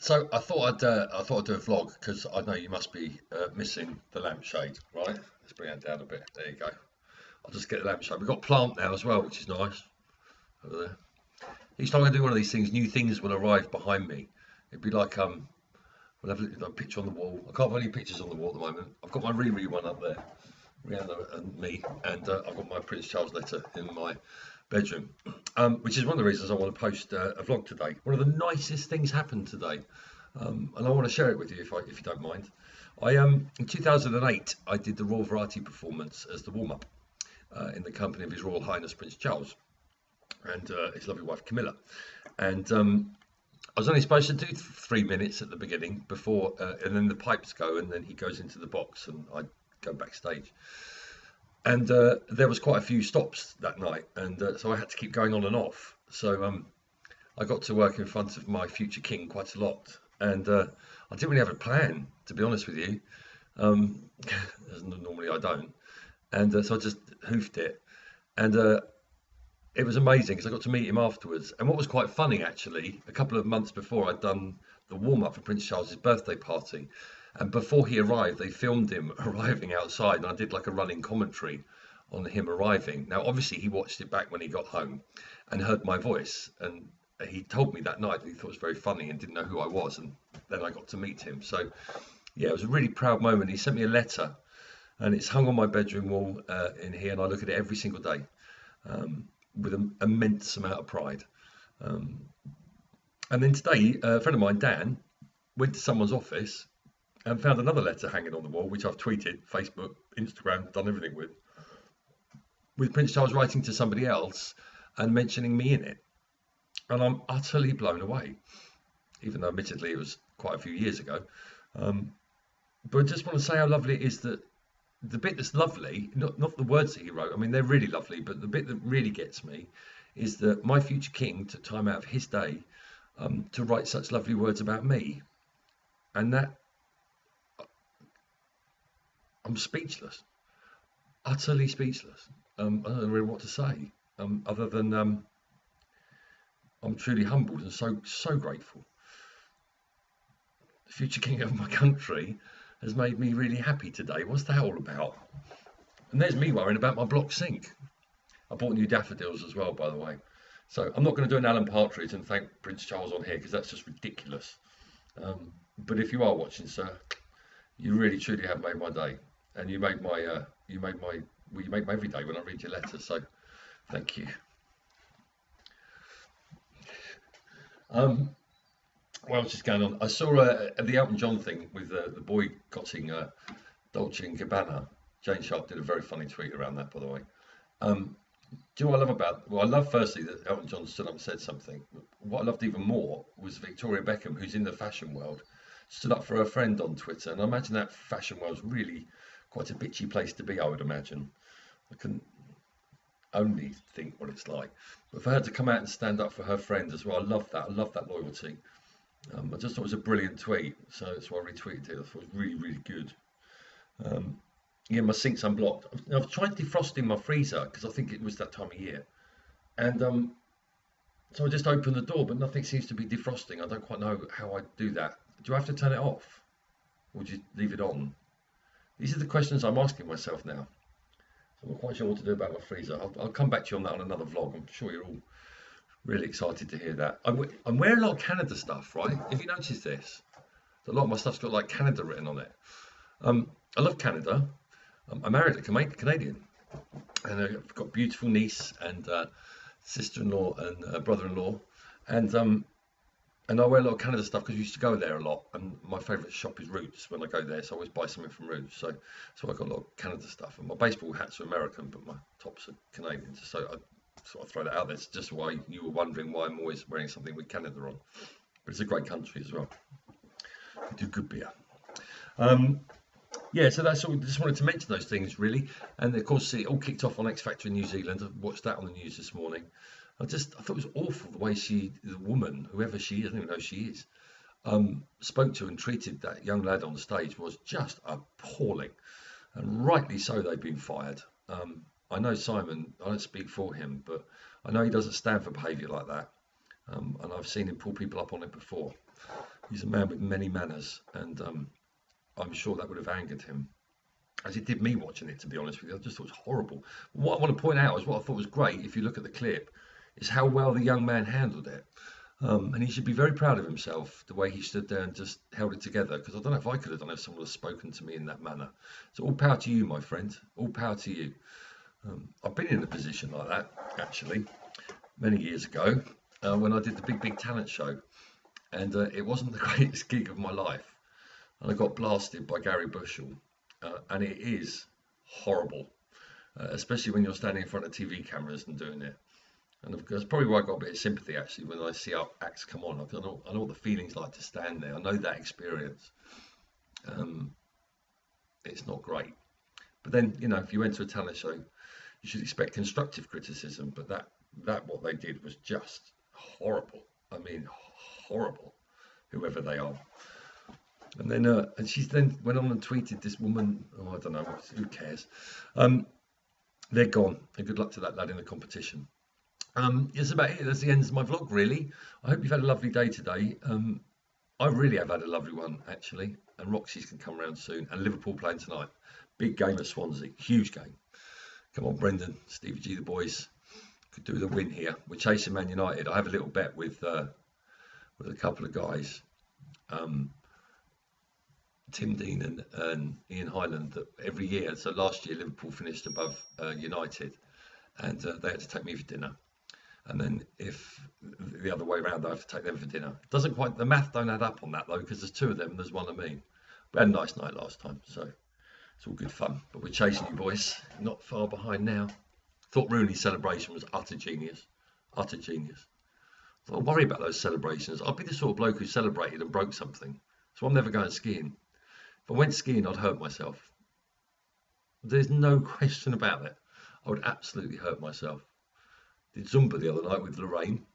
So I thought I'd do a vlog because I know you must be missing the lampshade, right? Let's bring that down a bit. There you go. I'll just get the lampshade. We've got plant now as well, which is nice. Over there. Each time I do one of these things, new things will arrive behind me. It'd be like we'll have a picture on the wall. I can't have any pictures on the wall at the moment. I've got my Riri one up there, Rihanna and me, and I've got my Prince Charles letter in my bedroom, which is one of the reasons I want to post a vlog today. One of the nicest things happened today, and I want to share it with you if you don't mind. In 2008 I did the Royal Variety performance as the warm up in the company of His Royal Highness Prince Charles and his lovely wife Camilla, and I was only supposed to do 3 minutes at the beginning before, and then the pipes go, and then he goes into the box, and I go backstage. And there was quite a few stops that night, and so I had to keep going on and off. So I got to work in front of my future king quite a lot, and I didn't really have a plan, to be honest with you. As normally I don't, and so I just hoofed it, and it was amazing because I got to meet him afterwards. And what was quite funny, actually, a couple of months before, I'd done the warm up for Prince Charles's birthday party. And before he arrived, they filmed him arriving outside. And I did like a running commentary on him arriving. Now, obviously, he watched it back when he got home and heard my voice. And he told me that night that he thought it was very funny and didn't know who I was. And then I got to meet him. So, yeah, it was a really proud moment. He sent me a letter and it's hung on my bedroom wall in here. And I look at it every single day. With an immense amount of pride. And then today, a friend of mine, Dan, went to someone's office and found another letter hanging on the wall, which I've tweeted, Facebook, Instagram, done everything with Prince Charles writing to somebody else and mentioning me in it. And I'm utterly blown away, even though admittedly it was quite a few years ago. But I just want to say how lovely it is that the bit that's lovely, not the words that he wrote, I mean, they're really lovely, but the bit that really gets me is that my future king took time out of his day to write such lovely words about me. And that, I'm speechless, utterly speechless. I don't know really what to say, other than I'm truly humbled and so grateful. The future king of my country has made me really happy today. What's that all about? And there's me worrying about my block sink. I bought new daffodils as well, by the way. So I'm not going to do an Alan Partridge and thank Prince Charles on here because that's just ridiculous. But if you are watching, sir, you really truly have made my day, and you make my you make my every day when I read your letter. So thank you. What else is going on? I saw the Elton John thing with the boycotting Dolce and Gabbana. Jane Sharp did a very funny tweet around that, by the way. Do you know what I love about? Well, I love firstly that Elton John stood up and said something. What I loved even more was Victoria Beckham, who's in the fashion world, stood up for her friend on Twitter. And I imagine that fashion world's really quite a bitchy place to be, I would imagine. I can only think what it's like. But for her to come out and stand up for her friend as well, I love that. I love that loyalty. I just thought it was a brilliant tweet, so that's why I retweeted it. I thought it was really, really good. Yeah, my sink's unblocked. I've tried defrosting my freezer because I think it was that time of year, and so I just opened the door, but nothing seems to be defrosting. I don't quite know how I do that. Do I have to turn it off, or do you leave it on? These are the questions I'm asking myself now. So I'm not quite sure what to do about my freezer. I'll come back to you on that on another vlog. I'm sure you're all really excited to hear that. I'm wearing a lot of Canada stuff, right? If you notice this, a lot of my stuff's got like Canada written on it. I love Canada. I married a Canadian, and I've got a beautiful niece and sister-in-law and brother-in-law, and I wear a lot of Canada stuff because we used to go there a lot. And my favourite shop is Roots. When I go there, so I always buy something from Roots. So I got a lot of Canada stuff. And my baseball hats are American, but my tops are Canadian. So I sort of throw that out there. It's just why you were wondering why I'm always wearing something with Canada on. But it's a great country as well. We do good beer. Yeah, so that's all. Just wanted to mention those things really, and of course it all kicked off on X Factor in New Zealand. I watched that on the news this morning. I thought it was awful the way the woman, whoever she is, I don't even know who she is, spoke to and treated that young lad on the stage was just appalling, and rightly so. They've been fired. I know Simon. I don't speak for him, but I know he doesn't stand for behaviour like that, and I've seen him pull people up on it before. He's a man with many manners, and I'm sure that would have angered him, as it did me watching it, to be honest with you. I just thought it was horrible. What I want to point out is what I thought was great, if you look at the clip, is how well the young man handled it. And he should be very proud of himself, the way he stood there and just held it together, because I don't know if I could have done it if someone had spoken to me in that manner. So all power to you, my friend. All power to you. I've been in a position like that, actually, many years ago, when I did the Big Talent show. And it wasn't the greatest gig of my life. And I got blasted by Gary Bushell. And it is horrible, especially when you're standing in front of TV cameras and doing it. And that's probably why I got a bit of sympathy, actually, when I see our acts come on. I know what the feeling's like to stand there. I know that experience. It's not great. But then, if you enter a talent show, you should expect constructive criticism. But that what they did was just horrible. I mean, horrible, whoever they are. And then, and she then went on and tweeted this woman. Oh, I don't know. Who cares? They're gone. And good luck to that lad in the competition. That's about it. That's the end of my vlog, really. I hope you've had a lovely day today. I really have had a lovely one, actually. And Roxy's can come around soon. And Liverpool playing tonight. Big game at Swansea. Huge game. Come on, Brendan, Stevie G, the boys could do with a win here. We're chasing Man United. I have a little bet with a couple of guys, Tim Dean and Ian Highland, that every year. So last year Liverpool finished above United, and they had to take me for dinner. And then if the other way around, I have to take them for dinner. It doesn't quite, the math don't add up on that though, because there's two of them and there's one of me. We had a nice night last time, so it's all good fun. But we're chasing you boys, not far behind now. Thought Rooney's celebration was utter genius, utter genius. So I worry about those celebrations. I'd be the sort of bloke who celebrated and broke something, so I'm never going skiing. If I went skiing, I'd hurt myself. There's no question about it. I would absolutely hurt myself. Did Zumba the other night with Lorraine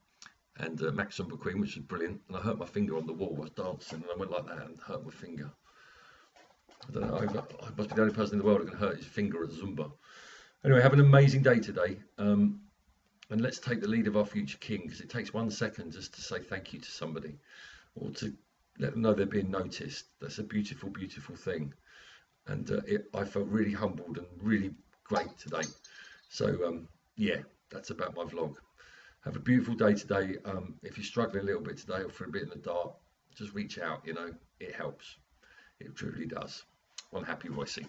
and Max Zumba Queen, which was brilliant, and I hurt my finger on the wall. I was dancing and I went like that and hurt my finger. I don't know, I must be the only person in the world who can hurt his finger at Zumba. Anyway, have an amazing day today, and let's take the lead of our future king, because it takes 1 second just to say thank you to somebody, or to let them know they're being noticed. That's a beautiful, beautiful thing. And I felt really humbled and really great today. So yeah, that's about my vlog. Have a beautiful day today. If you're struggling a little bit today or for a bit in the dark, just reach out, it helps. It truly does. One happy Roycey.